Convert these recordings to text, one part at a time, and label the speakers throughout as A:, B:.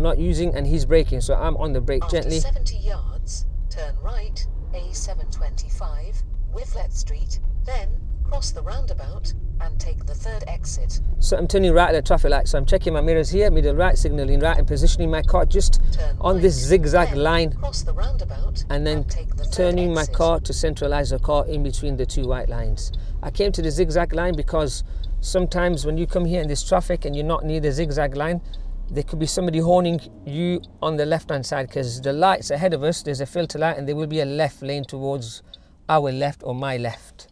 A: not using, and he's braking, so I'm on the brake gently.
B: After 70 yards, turn right, A725, Wivlet Street, then cross the roundabout and take the third exit.
A: So I'm turning right at the traffic light, so I'm checking my mirrors here, middle right, signalling right, and positioning my car just on this zigzag line,
B: cross the roundabout
A: and then turning my car to centralize the car in between the two white lines. I came to the zigzag line because sometimes when you come here in this traffic and you're not near the zigzag line, there could be somebody horning you on the left hand side, because the lights ahead of us, there's a filter light, and there will be a left lane towards our left or my left.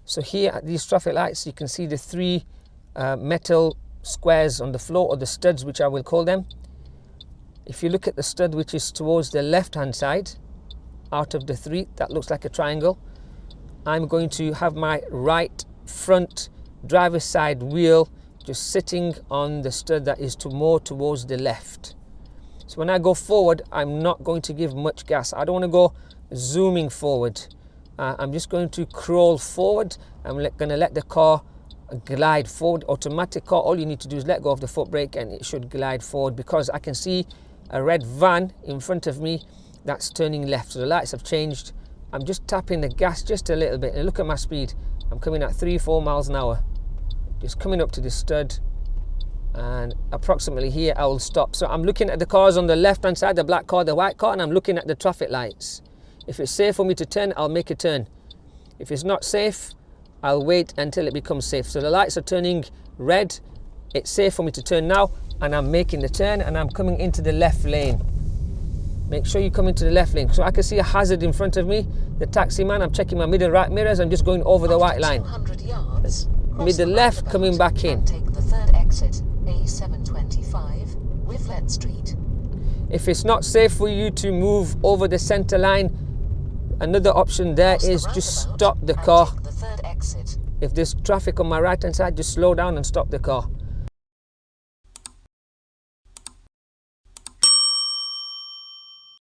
A: So here at these traffic lights, you can see the three metal squares on the floor, or the studs, which I will call them. If you look at the stud which is towards the left hand side, out of the three, that looks like a triangle. I'm going to have my right front driver's side wheel just sitting on the stud that is more towards the left. So when I go forward, I'm not going to give much gas. I don't want to go zooming forward. I'm just going to crawl forward. I'm going to let the car glide forward. Automatic car, all you need to do is let go of the foot brake and it should glide forward, because I can see a red van in front of me that's turning left. So the lights have changed. I'm just tapping the gas just a little bit, and look at my speed. I'm coming at 3-4 miles an hour. Just coming up to the stud, and approximately here I will stop. So I'm looking at the cars on the left hand side, the black car, the white car, and I'm looking at the traffic lights. If it's safe for me to turn, I'll make a turn. If it's not safe, I'll wait until it becomes safe. So the lights are turning red. It's safe for me to turn now, and I'm making the turn, and I'm coming into the left lane. Make sure you come into the left lane. So I can see a hazard in front of me. The taxi man, I'm checking my middle right mirrors. I'm just going over the white line.
B: 200 yards,
A: middle left, coming back in.
B: Take the third exit, A725, Wivlet Street.
A: If it's not safe for you to move over the center line, another option there is just stop the car.
B: Take the third exit.
A: If there's traffic on my right hand side, just slow down and stop the car.